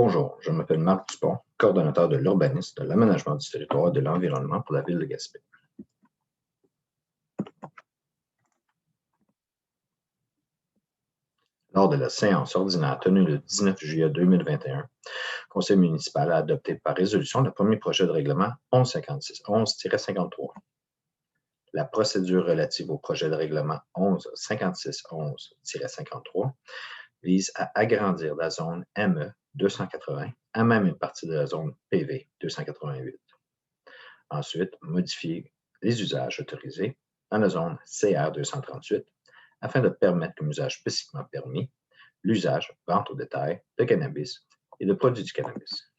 Bonjour, je m'appelle Marc Dupont, coordonnateur de l'urbanisme, de l'aménagement du territoire et de l'environnement pour la ville de Gaspé. Lors de la séance ordinaire tenue le 19 juillet 2021, le conseil municipal a adopté par résolution le premier projet de règlement 11-53. La procédure relative au projet de règlement 11-56-11-53 vise à agrandir la zone ME 280 à même une partie de la zone PV 288. Ensuite, modifier les usages autorisés dans la zone CR 238 afin de permettre comme usage spécifiquement permis l'usage, vente au détail de cannabis et de produits du cannabis.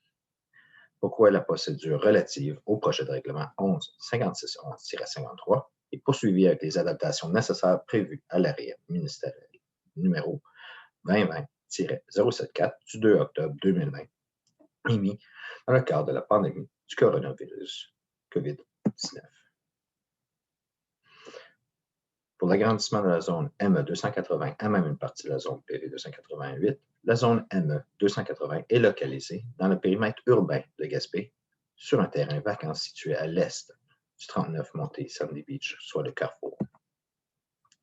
Pourquoi la procédure relative au projet de règlement 11-56-11-53 est poursuivie avec les adaptations nécessaires prévues à l'arrêt ministériel numéro 2020-074 du 2 octobre 2020, émis dans le cadre de la pandémie du coronavirus COVID-19. Pour l'agrandissement de la zone ME 280 à même une partie de la zone PV 288, la zone ME 280 est localisée dans le périmètre urbain de Gaspé, sur un terrain vacant situé à l'est du 39 montée Sandy Beach, soit le carrefour.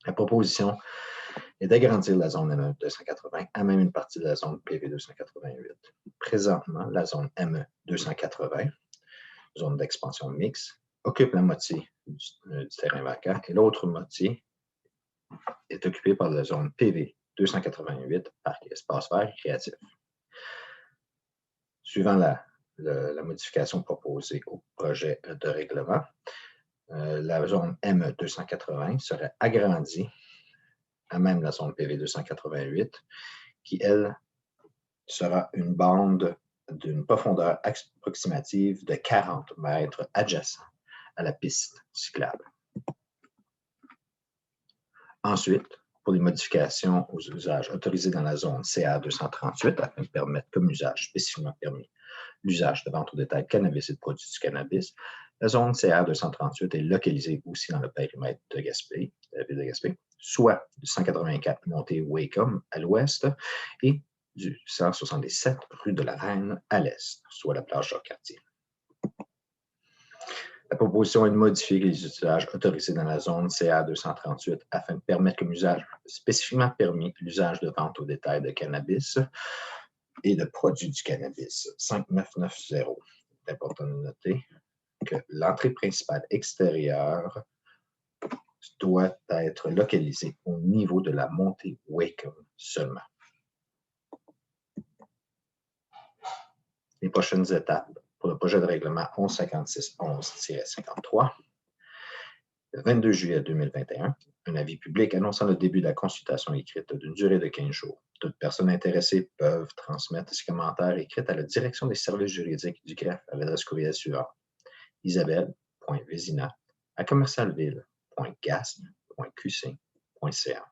La proposition est d'agrandir la zone ME 280 à même une partie de la zone PV 288. Présentement, la zone ME 280, zone d'expansion mixte, occupe la moitié du terrain vacant et l'autre moitié est occupée par la zone PV 288, parc et espace vert créatif. Suivant la modification proposée au projet de règlement, la zone ME 280 serait agrandie à même la zone PV 288, qui, elle, sera une bande d'une profondeur approximative de 40 mètres adjacent à la piste cyclable. Ensuite, pour les modifications aux usages autorisés dans la zone CA 238, afin de permettre comme usage spécifiquement permis l'usage de vente au détail de cannabis et de produits du cannabis, la zone CA 238 est localisée aussi dans le périmètre de Gaspé, de la ville de Gaspé, soit du 184 montée Wacom à l'ouest et du 177 rue de la Reine à l'est, soit la plage Jacques-Cartier. La proposition est de modifier les usages autorisés dans la zone CA 238 afin de permettre comme usage spécifiquement permis l'usage de vente au détail de cannabis et de produits du cannabis. 5990. C'est important de noter que l'entrée principale extérieure doit être localisée au niveau de la montée Wacom seulement. Les prochaines étapes pour le projet de règlement 1156-11-53. Le 22 juillet 2021, un avis public annonçant le début de la consultation écrite d'une durée de 15 jours. Toutes personnes intéressées peuvent transmettre ces commentaires écrits à la direction des services juridiques du greffe à l'adresse courriel suivante: isabelle.vézina@commercialville.gasp.qc.ca.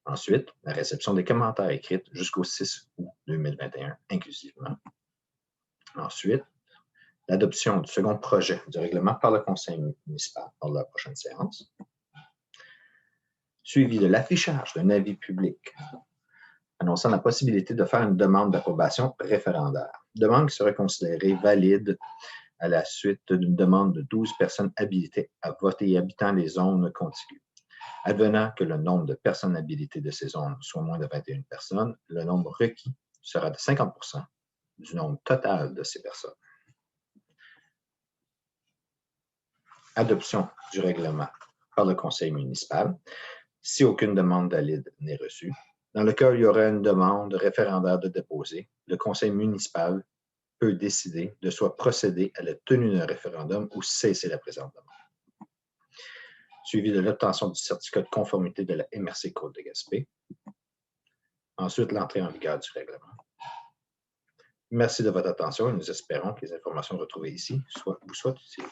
Ensuite, la réception des commentaires écrits jusqu'au 6 août 2021 inclusivement. Ensuite, l'adoption du second projet de règlement par le conseil municipal lors de la prochaine séance. Suivi de l'affichage d'un avis public annonçant la possibilité de faire une demande d'approbation référendaire. Demande qui serait considérée valide à la suite d'une demande de 12 personnes habilitées à voter et habitant les zones contiguës. Advenant que le nombre de personnes habilitées de ces zones soit moins de 21 personnes, le nombre requis sera de 50% du nombre total de ces personnes. Adoption du règlement par le conseil municipal, si aucune demande valide n'est reçue. Dans le cas où il y aurait une demande référendaire de déposer, le conseil municipal peut décider de soit procéder à la tenue d'un référendum ou cesser la présente demande. Suivi de l'obtention du certificat de conformité de la MRC Côte de Gaspé. Ensuite, l'entrée en vigueur du règlement. Merci de votre attention et nous espérons que les informations retrouvées ici vous soient utiles.